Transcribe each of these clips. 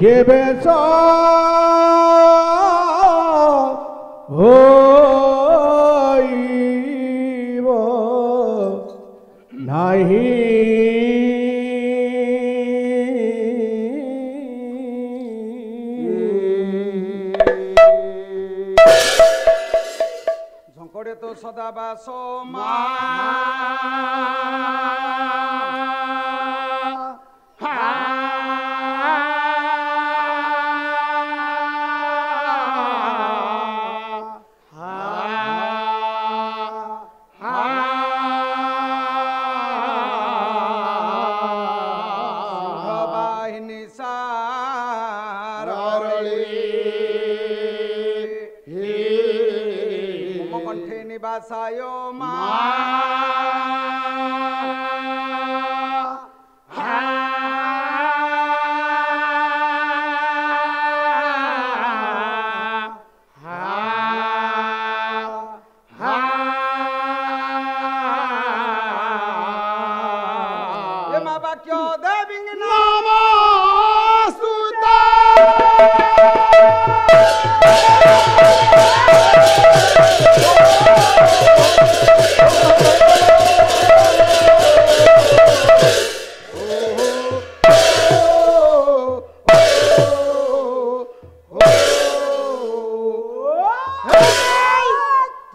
ये बेसा हो नहीं झंकड़े तो सदा बासो कंठे निवासायो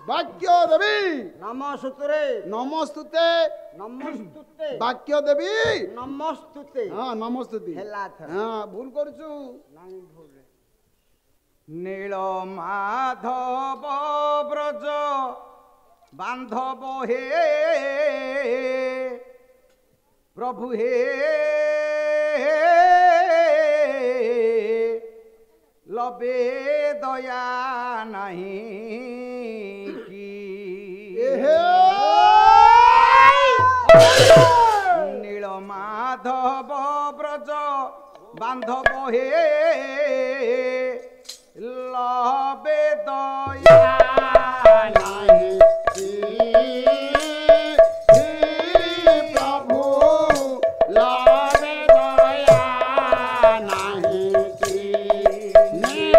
वाक्य देवी नमस्तुते नमस्तुते नमस्तुते वाक्य देवी नमस्तुते हाँ नमस्तुति हाँ भूल करूछु नील माधव ब्रज बांधव हे प्रभु हे लबे दया नहीं नील माधव ब्रज बांधव हे लबे दया नहीं प्रभु लबे दया नहीं नील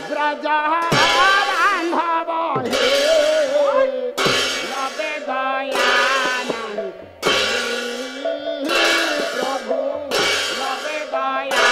ବ୍ରଜ ବାନ୍ଧବ ହେ ଲବେ ଦୟା ନାହିଁ ପ୍ରଭୁ ଲବେ ଦୟା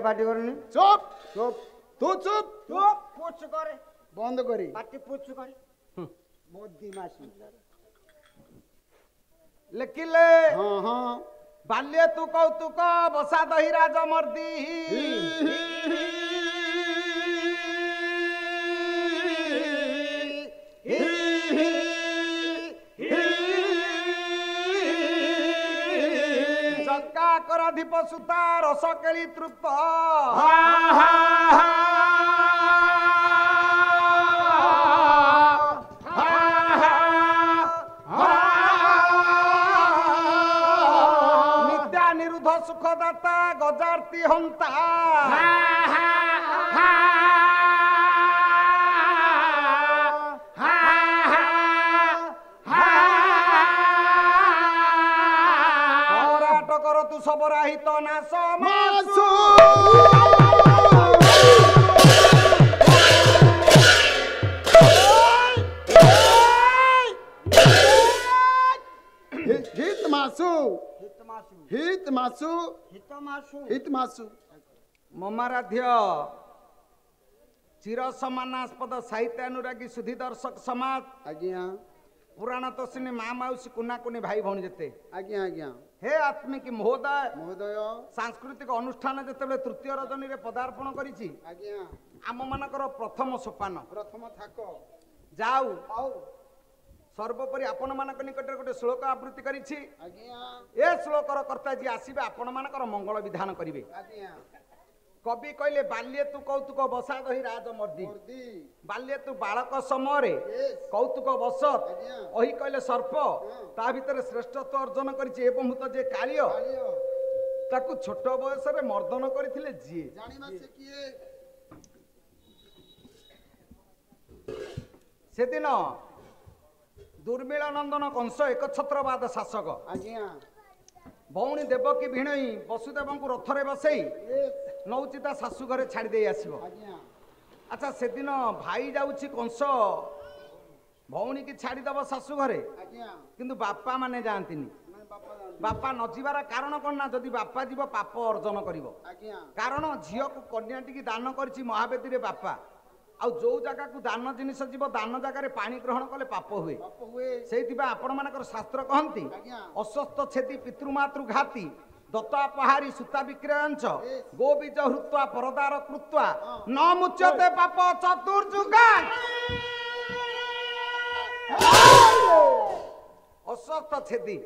पार्टी करनी चुप चुप तू चुप चुप पूछ करे बंद करी पार्टी पूछ करे मोदी मासी लिखिले हाँ हाँ बाल्य तू कौतुक बसा दही राज मर्दी कराधिप सुता रस केली तृप्त नित्या निरुद्ध सुखदाता गजार्ती हंता तू सबराहित नाश मासु हित मासु हित मासु हित मासु ममाराध्य चिर समानास्पद साहित्य अनुरागी सुधी दर्शक समाज आज्ञा पुराण तोषिणी माँ माउसी कुना कुनी भाई भौणी जेते आज्ञा आज्ञा हे आत्मिक महोदय महोदय सांस्कृतिक अनुष्ठान जेतेबेले तृतीय रजनी रे पदार्पण करिछि आज्ञा आम मानकर प्रथम सोपान प्रथम थाक जाऊ आओ सर्वोपरि आपण मानक निकटरे गोटे श्लोक आवृत्ति करिछि आज्ञा ए श्लोकर कर्ता जी आसीबे आपण मानकर मंगल विधान करिवे आज्ञा कवि कहले बाल्ये तू कौतुक बसा दही राज मर्दी बाल्ये तू बालक समय कौतुक बसत अही कहले सर्प ता भितर श्रेष्ठत्व अर्जन करिछि एवं हुत जे कालिय ताकू छोट बयस रे मर्दन करथिले जी जानिबा से किए सेदिन दुर्मिल नंदन कंस एक छत्रवाद शासक आज्ञा भौणी देवकी भिणई वसुदेव को रथरे बसई नौची ता शाशु घरे छाड़ी दे आसीबो अच्छा सेदिन भाई जाउछि कंस भौणी की छाड़ी दब शाशु घरे किंतु बापा माने जानतिनी बापा न जीवार कारण कौन ना जदि बापा जीव पाप अर्जन करिवो कारण झियो को कन्या टी दान करछि महावेदी रे बापा आउ जो जगह को दान जिनिस जीव दान जगह रे पानी ग्रहण कले पाप हुए सेइतिबा आपण मानकर शास्त्र कहंती अस्वस्थ छेदी पितृमातृ घाती दत्ता पहारी सूता विक्रयंच गो बीज हृत्वा परदार कृत्वा न मुच्यते पाप चतुर्जुगा अस्वस्थ छेदी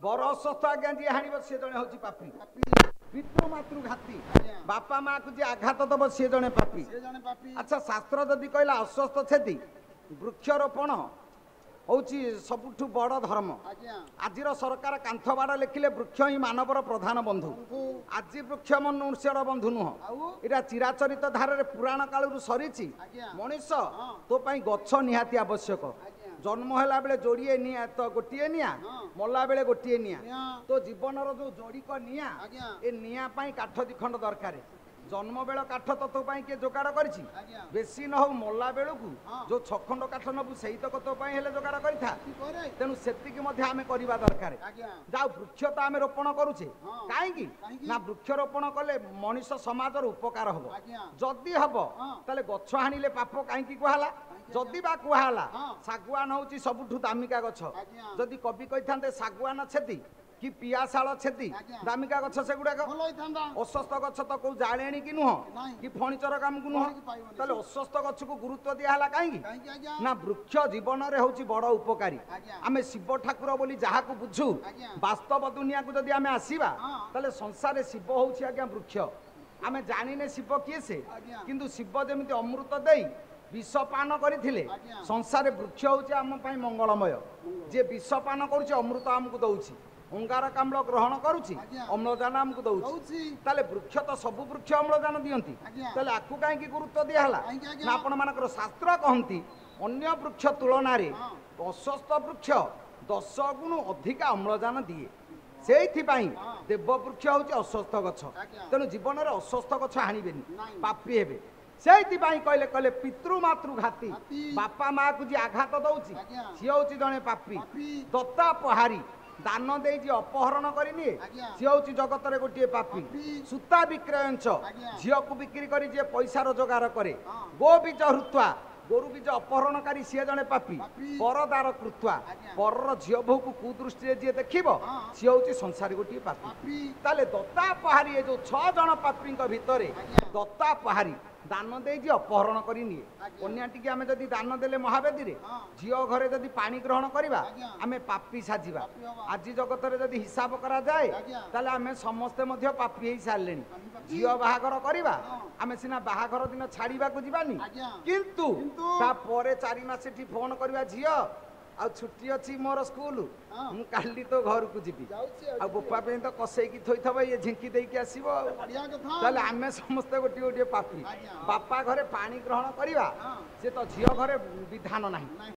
बर अस्वस्थ आज्ञा जी हाणिब सी जणे होची पापी पितृमातृ घाती बापा माँ को जी आघात दब सी जणे पापी अच्छा शास्त्र जदि कहला अस्वस्थ छेदी वृक्षरोपण होची सबुठु बड़ धर्म आजिर सरकार कांथ बाड़ लिखिले वृक्ष ही मानवर प्रधान बंधु आज वृक्ष मनुष्यर बंधु नुह इटा चिराचरित धार पुराण कालू सरी मनीष तो पाई गछ निहाती आवश्यक जन्म है बेले जोड़िए निया तो गोटे निया मला बेले गोटे निया तो जीवन जो जोड़िक निया ए निया पाई काठ दिखंड दरकार जन्म बेल काठ तो तो किए जोगाड़ करिछि बेसी न हो मल्ला बेलू जो छखंड काठ नबू से तो जोगाड़ करिथा तेणु सेतिकी मध्य आमे करिबा दरकार जाओ वृक्ष तो आमे रोपण करूचे काहेकि ना वृक्ष रोपण कले मनुष्य समाज उपकार हबो जदि हबो ताले गछ हानिले पाप काहेकि कहला जदि बा कहला सागुआन होची सबुठु दामिका गछ जदि कवि कहिथांते सागुआन छेदी कि पियाशाल छेदी दामिका गछ से गुड़ाक अस्वस्थ गछ तो कौ जाणेणी कि नुह कि फर्निचर काम को नुह ताले अस्वस्थ गछ को गुरुत्व दिया कहीं ना वृक्ष जीवन में हूँ बड़ उपकारी आमे शिव ठाकुर बोली जहाँ को बुझू वास्तव दुनिया को जदि आमे आसीबा ताले संसार शिव हूँ आज्ञा वृक्ष आमे जानिने शिव किए से किंतु शिव जमी अमृत दे विषपान करथिले संसार वृक्ष हूँ आम मंगलमय जे विषपान करुचे अमृत आमको दौची ଅଙ୍ଗାରକାମ୍ଳ ଗ୍ରହଣ କରୁଛି ଆଜ୍ଞା। ଅମ୍ଳଜାନ ଆମକୁ ଦଉଛି ଦଉଛି। ତାହେଲେ ବୃକ୍ଷ ତ ସବୁ ବୃକ୍ଷ ଅମ୍ଳଜାନ ଦିଅନ୍ତି ଆଜ୍ଞା। ତାହେଲେ ଆକୁ କାହିଁକି ଗୁରୁତ୍ୱ ଦିଆହେଲା କାହିଁକି ଆଜ୍ଞା? ନା ଆପଣ ମାନଙ୍କର ଶାସ୍ତ୍ର କହନ୍ତି ଅନ୍ୟ ବୃକ୍ଷ ତୁଳନାରେ ହଁ। ଅଶ୍ୱସ୍ଥ ବୃକ୍ଷ 10 ଗୁଣ ଅଧିକା ଅମ୍ଳଜାନ ଦିଏ ସେଇଥିପାଇଁ ହଁ। ଦେବବୃକ୍ଷ ହଉଛି ଅଶ୍ୱସ୍ଥ ଗଛ ଆଜ୍ଞା। ତେଣୁ ଜୀବନରେ ଅଶ୍ୱସ୍ଥ ଗଛ ହାଣିବେନି ନାଇଁ। ପାପୀ ହେବେ ସେଇଥିପାଇଁ କହିଲେ ପିତୃ ମାତୃ ଘାତୀ ଘାତୀ। ବାପା ମା କୁ ଯିଏ ଆଘାତ ଦଉଛି ଆଜ୍ଞା। ସିଏ ହଉଛି ଜଣେ ପାପୀ ପାପୀ। ଦତ୍ତା ପହାରୀ ଦାନ ଦେଇ ଯିଏ ଅପହରଣ କରିନିଏ ଆଜ୍ଞା। ସିଏ ହଉଛି ଜଗତରେ ଗୋଟିଏ ପାପୀ ପାପୀ। ସୂତା ବିକ୍ରୟଞ୍ଚ ଆଜ୍ଞା। ଝିଅକୁ ବିକ୍ରି କରି ଯିଏ ପଇସା ରୋଜଗାର କରେ ହଁ। ଗୋ ବୀଜ ହୃତ୍ୱା ଗୋରୁ ବୀଜ ଅପହରଣକାରୀ ସିଏ ଜଣେ ପାପୀ ପାପୀ। ପରଦାର କୃତ୍ୱା ଆଜ୍ଞା। ପରର ଝିଅ ବୋହୂକୁ କୁଦୃଷ୍ଟିରେ ଯିଏ ଦେଖିବ ହଁ। ସିଏ ହଉଛି ସଂସାରୀ ଗୋଟିଏ ପାପୀ ପାପୀ। ତାହେଲେ ଦତ୍ତା ପହାରୀ ଏ ଯୋଉ 6 ଜଣ ପାପୀଙ୍କ ଭିତରେ ଆଜ୍ଞା। ଦତ୍ତା ପହାରୀ ଦାନ ଦେଇ ଯିଏ ଅପହରଣ କରି ନିଏ ଆଜ୍ଞା। କନ୍ୟା ଟିକେ ଆମେ ଯଦି ଦାନ ଦେଲେ ମହାବେଦୀରେ ହଁ। ଝିଅ ଘରେ ଯଦି ପାଣି ଗ୍ରହଣ କରିବା ଆଜ୍ଞା। ଆମେ ପାପୀ ସାଜିବା ପାପୀ ହବା। ଆଜି ଜଗତରେ ଯଦି ହିସାବ କରାଯାଏ ଆଜ୍ଞା। ତାହେଲେ ଆମେ ସମସ୍ତେ ମଧ୍ୟ ପାପୀ ହେଇ ସାରିଲେଣି ଆମେ ପାପୀ। ଝିଅ ବାହାଘର କରିବା ହଁ। ଆମେ ସିନା ବାହାଘର ଦିନ ଛାଡ଼ିବାକୁ ଯିବାନି ଆଜ୍ଞା। କିନ୍ତୁ କିନ୍ତୁ ତାପରେ 4 ମାସ ଏଠି ଫୋନ କରିବା ଝିଅ ଆଉ ଛୁଟି ଅଛି ମୋର ସ୍କୁଲ ହଁ। ମୁଁ କାଲି ତ ଘରକୁ ଯିବି ଯାଉଛି ଆଉ ବୋପା ପାଇଁ ତ କଷେଇକି ଥୋଇଥବ ଇଏ ଝିଙ୍କି ଦେଇକି ଆସିବ ଆଉ ବଢିଆ କଥା। ତାହେଲେ ଆମେ ସମସ୍ତେ ଗୋଟିଏ ଗୋଟିଏ ପାପୀ ଆଜ୍ଞା। ବାପା ଘରେ ପାଣି ଗ୍ରହଣ କରିବା ହଁ। ସେ ତ ଝିଅ ଘରେ ବିଧାନ ନାହିଁ ନାହିଁ।